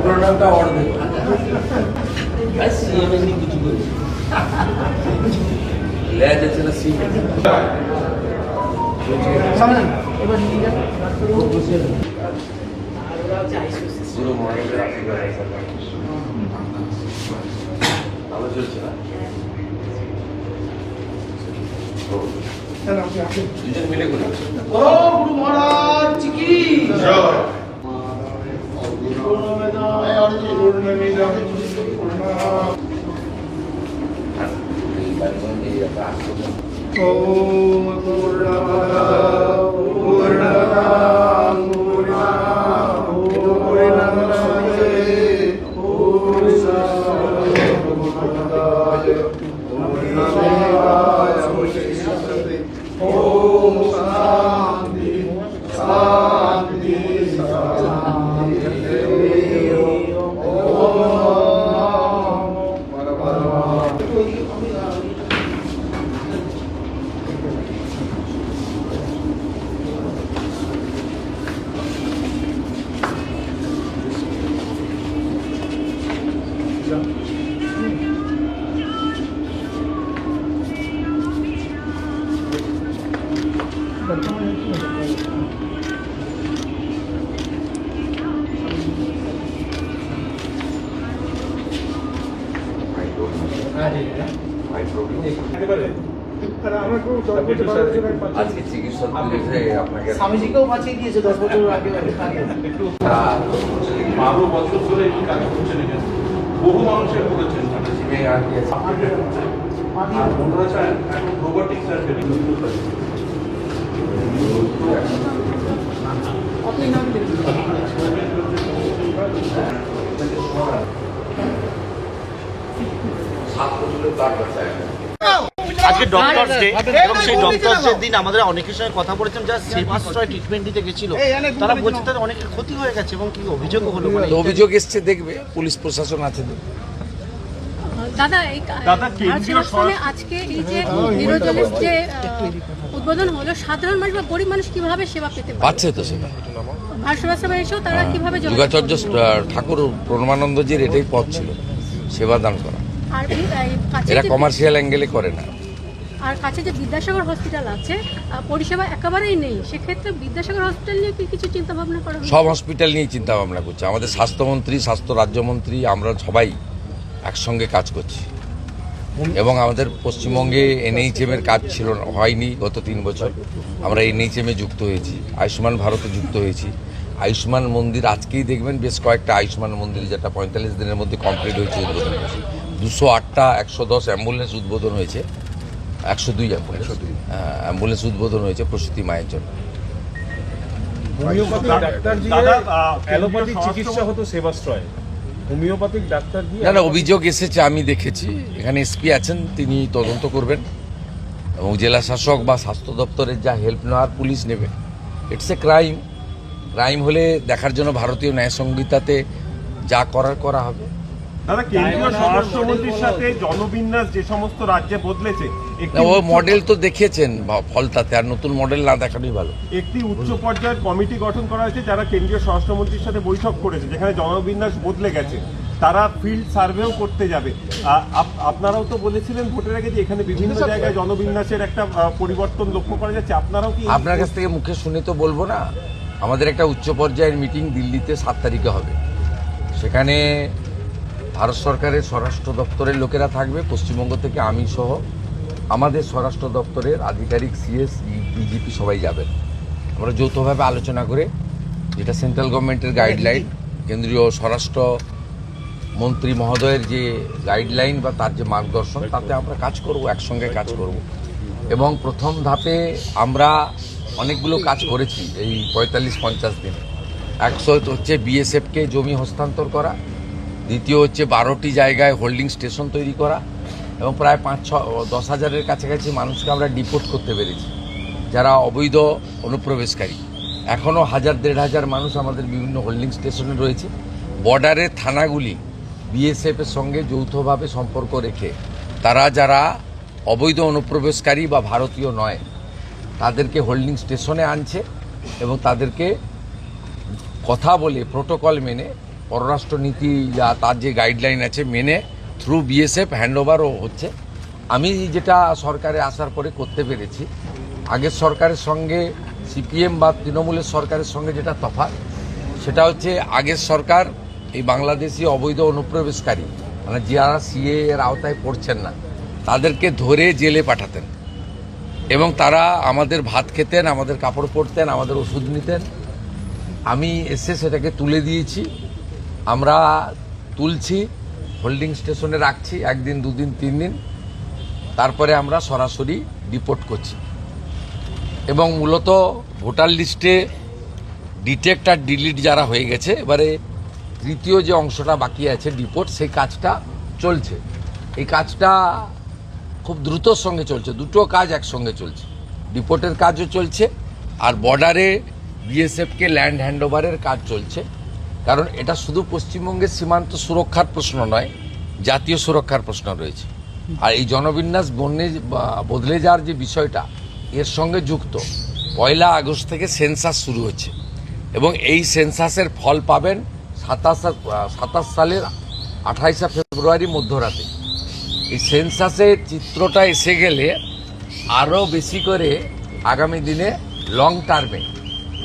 প্রোগ্রামটা অর্ধেক কিছু করে লেজ আছে না সিম এবার পুরো মর্নিংটা ভালো চলছে না দুজন মিলে করে ও গুরু মহারাজ কি জয় ओम আজকে চিকিৎসক আপনাকে স্বামীজিকেও বাঁচিয়ে দিয়েছে 10 বছর আগে একটু 12 বছর ধরে এই কাজ করছেন এখানে বহু মানুষের করেছেন আর বন্ধুরা চান এখন রোবোটিক সার্জারি আপনি নাম দিন আজকে ডক্টরস ডে এবং সেই ডক্টরস ডে দিন আমাদের অনেকের সঙ্গে কথা বলেছেন যারা সেবাশ্রয় ট্রিটমেন্ট দিতে গেছিল তারা বলছে তাদের অনেকের ক্ষতি হয়ে গেছে এবং কি অভিযোগও হলো অভিযোগ এসছে দেখবে পুলিশ প্রশাসন আছে দাদা এই আজকে এই যে নিরোজলের যে উদ্বোধন হলো সাধারণ মানুষ বা গরিব মানুষ কিভাবে সেবা পেতে পাচ্ছে তো সেবা ভারসেবা সেবা এসেও তারা কিভাবে যোগাচার্য ঠাকুর প্রণমানন্দজির এটাই পথ ছিল সেবা দান করা আর এরা কমার্শিয়াল অ্যাঙ্গেলে করে না আর কাছে যে বিদ্যাসাগর হসপিটাল আছে পরিষেবা একেবারেই নেই সেক্ষেত্রে বিদ্যাসাগর হসপিটাল নিয়ে কি কিছু চিন্তা ভাবনা করা সব হসপিটাল নিয়ে চিন্তা ভাবনা করছে আমাদের স্বাস্থ্যমন্ত্রী স্বাস্থ্য রাজ্যমন্ত্রী আমরা সবাই একসঙ্গে কাজ করছি এবং আমাদের পশ্চিমবঙ্গে এনএইচএম এর কাজ ছিল হয়নি গত 3 বছর আমরা এনএইচএম এ যুক্ত হয়েছি আয়ুষ্মান ভারতে যুক্ত হয়েছি আয়ুষ্মান মন্দির আজকেই দেখবেন বেশ কয়েকটা আয়ুষ্মান মন্দির যেটা 45 দিনের মধ্যে কমপ্লিট হয়েছে উদ্বোধন হয়েছে 208টা 110 অ্যাম্বুলেন্স উদ্বোধন হয়েছে 102 অ্যাম্বুলেন্স উদ্বোধন হয়েছে প্রসূতি মায়ের জন্য না অভিযোগ এসেছে আমি দেখেছি এখানে এসপি আছেন তিনি তদন্ত করবেন এবং জেলা শাসক বা স্বাস্থ্য দপ্তরের যা হেল্প নেওয়ার পুলিশ নেবে ইটস এ ক্রাইম হলে দেখার জন্য ভারতীয় ন্যায় সংহিতাতে যা করার করা হবে দাদা কেন্দ্রীয় স্বরাষ্ট্রমন্ত্রীর সাথে জনবিন্যাস যে সমস্ত রাজ্যে বদলেছে ও মডেল তো দেখিয়েছেন ফলতাতে, আর নতুন মডেল না দেখানোই ভালো। একটি উচ্চ পর্যায়ের কমিটি গঠন করা হয়েছে যারা কেন্দ্রীয় স্বরাষ্ট্রমন্ত্রীর সাথে বৈঠক করেছে, যেখানে জনবিন্যাস বদলে গেছে, তারা ফিল্ড সার্ভেও করতে যাবে। আপনারাও তো বলেছিলেন ভোটের আগে যে এখানে বিভিন্ন জায়গায় জনবিন্যাসের একটা পরিবর্তন লক্ষ্য করা যাচ্ছে, আপনারাও কি? আপনার কাছ থেকে মুখে শুনে তো বলবো না। আমাদের একটা উচ্চ পর্যায়ের মিটিং দিল্লিতে 7 তারিখে হবে, সেখানে ভারত সরকারের স্বরাষ্ট্র দপ্তরের লোকেরা থাকবে, পশ্চিমবঙ্গ থেকে আমি সহ আমাদের স্বরাষ্ট্র দপ্তরের আধিকারিক, সিএস, ডিজিপি সবাই যাবেন। আমরা যৌথভাবে আলোচনা করে যেটা সেন্ট্রাল গভর্নমেন্টের গাইডলাইন, কেন্দ্রীয় স্বরাষ্ট্র মন্ত্রী মহোদয়ের যে গাইডলাইন বা তার যে মার্গদর্শন, তাতে আমরা কাজ করব, একসঙ্গে কাজ করব। এবং প্রথম ধাপে আমরা অনেকগুলো কাজ করেছি এই 45-50 দিনে। 100 হচ্ছে বিএসএফকে জমি হস্তান্তর করা, দ্বিতীয় হচ্ছে 12টি জায়গায় হোল্ডিং স্টেশন তৈরি করা, এবং প্রায় 5-10 হাজারের কাছাকাছি মানুষকে আমরা ডিপোর্ট করতে পেরেছি যারা অবৈধ অনুপ্রবেশকারী। এখনও 1000-1500 মানুষ আমাদের বিভিন্ন হোল্ডিং স্টেশনে রয়েছে। বর্ডারের থানাগুলি বিএসএফের সঙ্গে যৌথভাবে সম্পর্ক রেখে তারা যারা অবৈধ অনুপ্রবেশকারী বা ভারতীয় নয় তাদেরকে হোল্ডিং স্টেশনে আনছে এবং তাদেরকে কথা বলে প্রোটোকল মেনে পররাষ্ট্র নীতি যা তার যে গাইডলাইন আছে মেনে থ্রু বিএসএফ হ্যান্ডওভারও হচ্ছে। আমি যেটা সরকারে আসার পরে করতে পেরেছি, আগের সরকারের সঙ্গে সিপিএম বা তৃণমূলের সরকারের সঙ্গে যেটা তফাৎ, সেটা হচ্ছে আগের সরকার এই বাংলাদেশি অবৈধ অনুপ্রবেশকারী মানে যারা সিএ এর আওতায় পড়ছেন না তাদেরকে ধরে জেলে পাঠাতেন এবং তারা আমাদের ভাত খেতেন, আমাদের কাপড় পরতেন, আমাদের ওষুধ নিতেন। আমি এসে সেটাকে তুলে দিয়েছি, আমরা তুলছি, হোল্ডিং স্টেশনে রাখছি 1 দিন 2 দিন 3 দিন, তারপরে আমরা সরাসরি ডিপোর্ট করছি। এবং মূলত ভোটার লিস্টে ডিটেক্ট আর ডিলিট যারা হয়ে গেছে, এবারে তৃতীয় যে অংশটা বাকি আছে ডিপোর্ট, সেই কাজটা চলছে। এই কাজটা খুব দ্রুতর সঙ্গে চলছে, দুটো কাজ একসঙ্গে চলছে, ডিপোর্টের কাজও চলছে আর বর্ডারে বিএসএফকে ল্যান্ড হ্যান্ডওভারের কাজ চলছে। কারণ এটা শুধু পশ্চিমবঙ্গের সীমান্ত সুরক্ষার প্রশ্ন নয়, জাতীয় সুরক্ষার প্রশ্ন রয়েছে। আর এই জনবিন্যাস বদলে যাওয়ার যে বিষয়টা এর সঙ্গে যুক্ত, 1 আগস্ট থেকে সেন্সাস শুরু হচ্ছে এবং এই সেন্সাসের ফল পাবেন 27 সালের 28 ফেব্রুয়ারি মধ্যরাতে। এই সেন্সাসের চিত্রটা এসে গেলে আরও বেশি করে আগামী দিনে লং টার্মে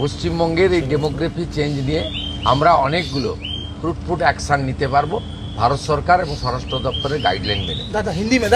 পশ্চিমবঙ্গের এই ডেমোগ্রাফি চেঞ্জ নিয়ে আমরা অনেকগুলো ফ্রুটফুল অ্যাকশন নিতে পারবো ভারত সরকার এবং স্বরাষ্ট্র দপ্তরের গাইডলাইন মেনে। दादा हिंदी में